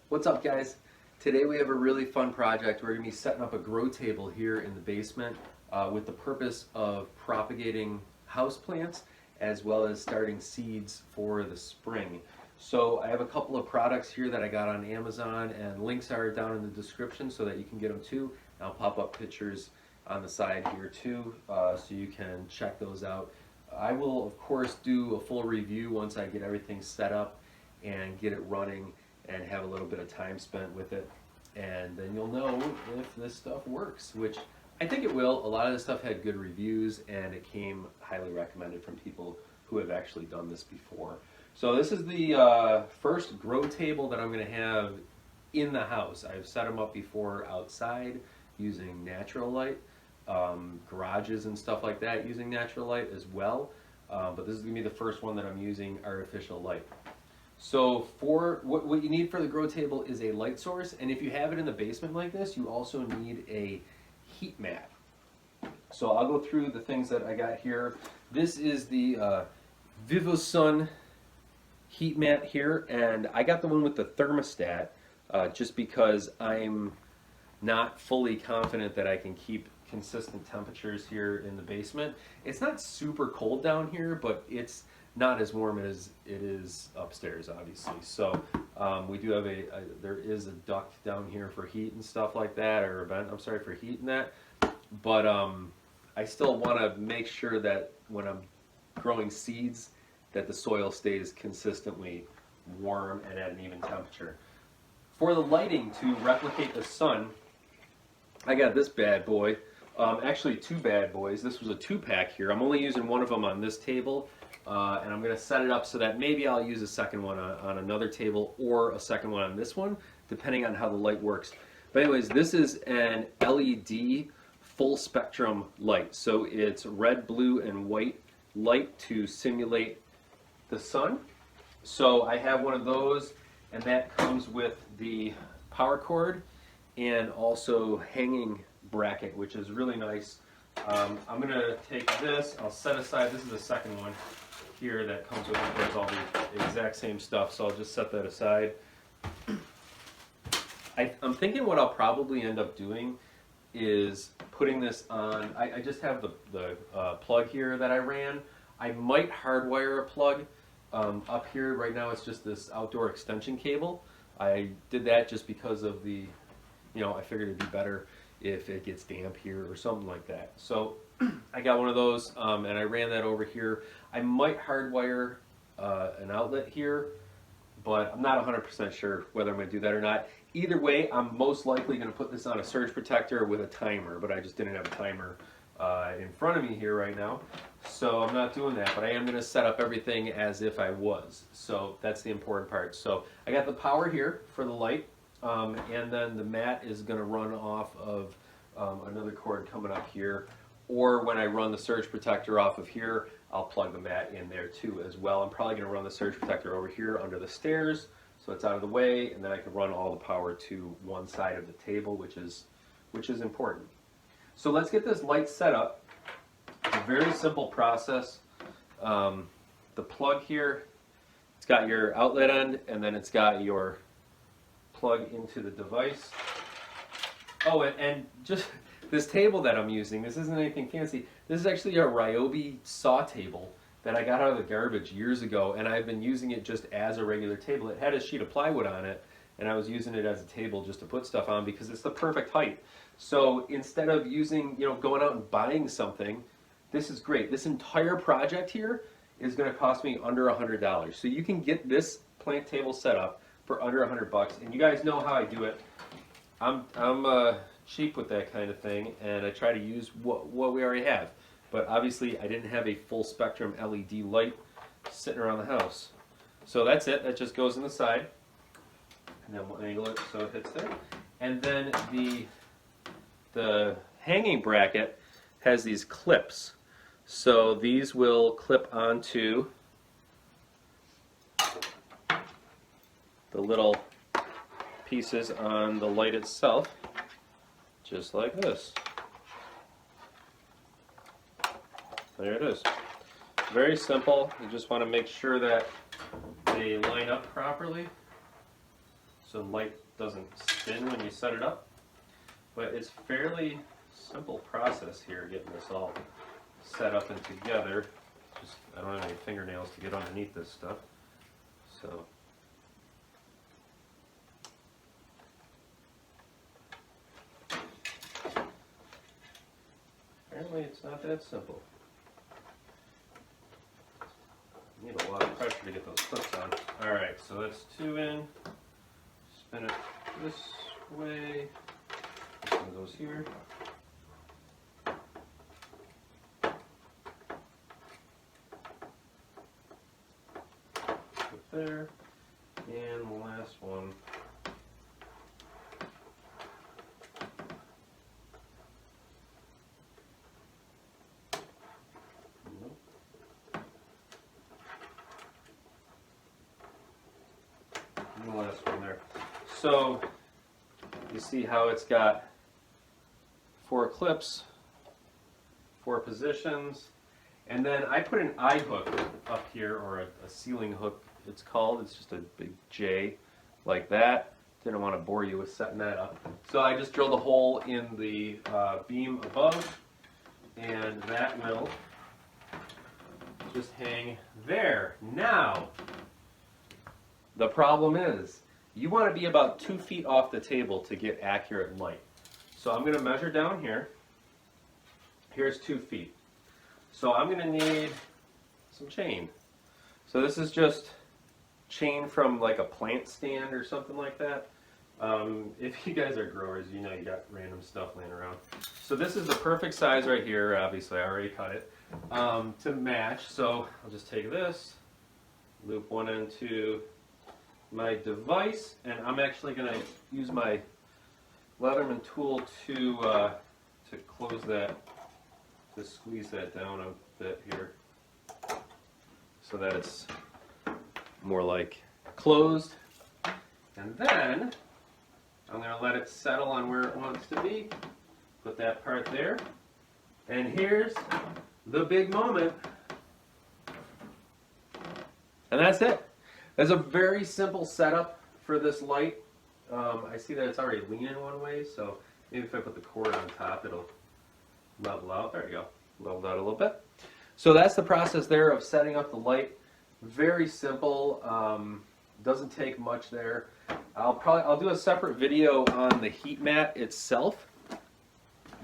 What's up, guys? Today we have a really fun project. We're going to be setting up a grow table here in the basement with the purpose of propagating houseplants as well as starting seeds for the spring. So I have a couple of products here that I got on Amazon, and links are down in the description so that you can get them too. I'll pop up pictures on the side here too, so you can check those out. I will of course do a full review once I get everything set up and get it running and have a little bit of time spent with it, and then you'll know if this stuff works, which I think it will. A lot of this stuff had good reviews and it came highly recommended from people who have actually done this before. So this is the first grow table that I'm going to have in the house. I've set them up before outside using natural light, garages and stuff like that using natural light as well, but this is going to be the first one that I'm using artificial light. So for what you need for the grow table is a light source, and if you have it in the basement like this, you also need a heat mat. So I'll go through the things that I got here. This is the VivoSun heat mat here, and I got the one with the thermostat just because I'm not fully confident that I can keep consistent temperatures here in the basement. It's not super cold down here, but it's not as warm as it is upstairs, obviously. So we do have there is a duct down here for heat and stuff like that, or a vent, I'm sorry, for heat and that. But I still want to make sure that when I'm growing seeds, that the soil stays consistently warm and at an even temperature. For the lighting to replicate the sun, I got this bad boy. Actually, two bad boys. This was a 2-pack here. I'm only using one of them on this table. And I'm going to set it up so that maybe I'll use a second one on another table or a second one on this one, depending on how the light works. But anyways, this is an LED full spectrum light. So it's red, blue, and white light to simulate the sun. So I have one of those, and that comes with the power cord and also hanging bracket, which is really nice. I'm going to take this, I'll set aside, this is the second one here that comes with it. There's all the exact same stuff, so I'll just set that aside. I'm thinking what I'll probably end up doing is putting this on. I just have the plug here that I ran. I might hardwire a plug up here. Right now it's just this outdoor extension cable. I did that just because of I figured it'd be better if it gets damp here or something like that. So I got one of those, and I ran that over here. I might hardwire an outlet here, but I'm not 100% sure whether I'm going to do that or not. Either way, I'm most likely going to put this on a surge protector with a timer, but I just didn't have a timer in front of me here right now, so I'm not doing that, but I am going to set up everything as if I was. So that's the important part. So I got the power here for the light, and then the mat is going to run off of another cord coming up here. Or when I run the surge protector off of here, I'll plug the mat in there too as well. I'm probably going to run the surge protector over here under the stairs so it's out of the way, and then I can run all the power to one side of the table, which is important. So let's get this light set up. It's a very simple process. The plug here, it's got your outlet end, and then it's got your plug into the device. Oh, and just this table that I'm using, this isn't anything fancy. This is actually a Ryobi saw table that I got out of the garbage years ago, and I've been using it just as a regular table. It had a sheet of plywood on it, and I was using it as a table just to put stuff on because it's the perfect height. So instead of using, going out and buying something, this is great. This entire project here is going to cost me under $100. So you can get this plant table set up for under $100, and you guys know how I do it. I'm cheap with that kind of thing, and I try to use what we already have. But obviously I didn't have a full spectrum LED light sitting around the house. So that's it. That just goes in the side, and then we'll angle it so it hits there. And then the hanging bracket has these clips. So these will clip onto the little pieces on the light itself, just like this. There it is. Very simple. You just want to make sure that they line up properly. so the light doesn't spin when you set it up. But it's fairly simple process here, getting this all set up and together. Just, I don't have any fingernails to get underneath this stuff. So apparently it's not that simple. You need a lot of pressure to get those clips on. Alright, so that's 2 in. Spin it this way. This one goes here. Put there. And the last one. Nope. And the last one there. So you see how it's got 4 clips, 4 positions, and then I put an eye hook up here, or a ceiling hook it's called. It's just a big J like that. Didn't want to bore you with setting that up. So I just drilled a hole in the beam above, and that will just hang there. Now, the problem is, you want to be about 2 feet off the table to get accurate light. So I'm going to measure down here. Here's 2 feet. So I'm going to need some chain. So this is just chain from like a plant stand or something like that. If you guys are growers, you know you got random stuff laying around. So this is the perfect size right here. Obviously I already cut it to match. So I'll just take this, loop one end to my device, and I'm actually going to use my Leatherman tool to close that, to squeeze that down a bit here, so that it's more like closed. And then I'm going to let it settle on where it wants to be. Put that part there. And here's the big moment. And that's it. That's a very simple setup for this light. I see that it's already leaning one way, so maybe if I put the cord on top, it'll level out. There you go. Leveled out a little bit. So that's the process there of setting up the light. Very simple. Doesn't take much there. I'll do a separate video on the heat mat itself,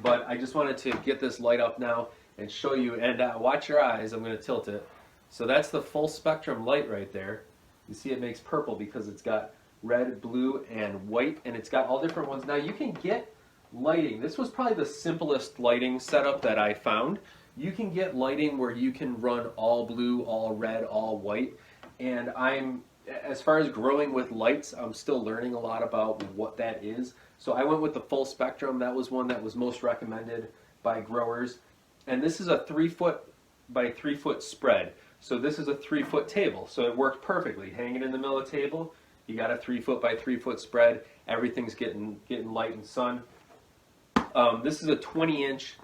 but I just wanted to get this light up now and show you. And watch your eyes. I'm going to tilt it. So that's the full spectrum light right there. You see it makes purple because it's got red, blue, and white, and it's got all different ones. Now you can get lighting. This was probably the simplest lighting setup that I found. You can get lighting where you can run all blue, all red, all white. And as far as growing with lights, I'm still learning a lot about what that is. So I went with the full spectrum. That was one that was most recommended by growers. And this is a 3 foot by 3 foot spread. So this is a 3 foot table. So it worked perfectly. Hang it in the middle of the table. You got a 3 foot by 3 foot spread. Everything's getting light and sun. This is a 20-inch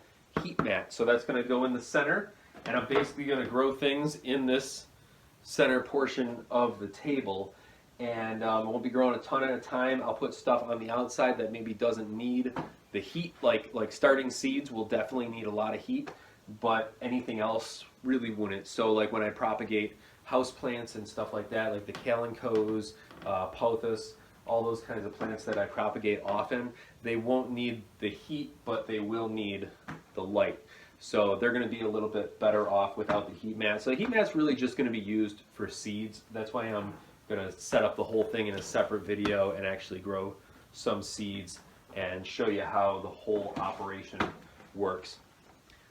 heat mat. So that's going to go in the center. And I'm basically going to grow things in this center portion of the table. And I won't be growing a ton at a time. I'll put stuff on the outside that maybe doesn't need the heat. Like starting seeds will definitely need a lot of heat, but anything else really wouldn't. So like when I propagate house plants and stuff like that, like the calincos, pothos, all those kinds of plants that I propagate often, they won't need the heat, but they will need the light. So they're going to be a little bit better off without the heat mat. So the heat mat's really just going to be used for seeds. That's why I'm going to set up the whole thing in a separate video and actually grow some seeds and show you how the whole operation works.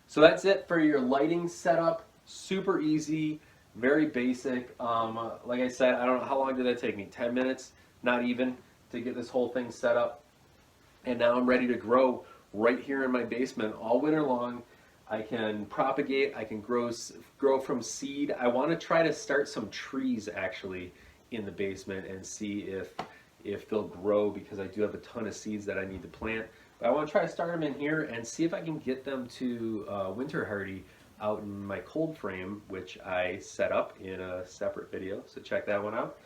So that's it for your lighting setup. Super easy, very basic. Like I said, I don't know, how long did that take me? 10 minutes? Not even, to get this whole thing set up. And now I'm ready to grow right here in my basement all winter long. I can propagate, I can grow from seed. I want to try to start some trees actually in the basement and see if they'll grow, because I do have a ton of seeds that I need to plant. But I want to try to start them in here and see if I can get them to winter hardy out in my cold frame, which I set up in a separate video, so check that one out.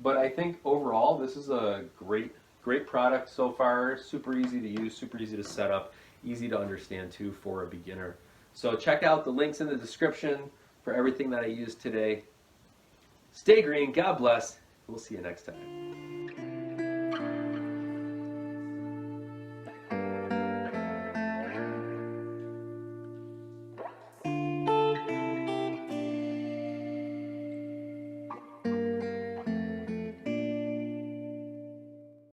But I think overall, this is a great product so far. Super easy to use, super easy to set up, easy to understand too for a beginner. So check out the links in the description for everything that I used today. Stay green, God bless. We'll see you next time.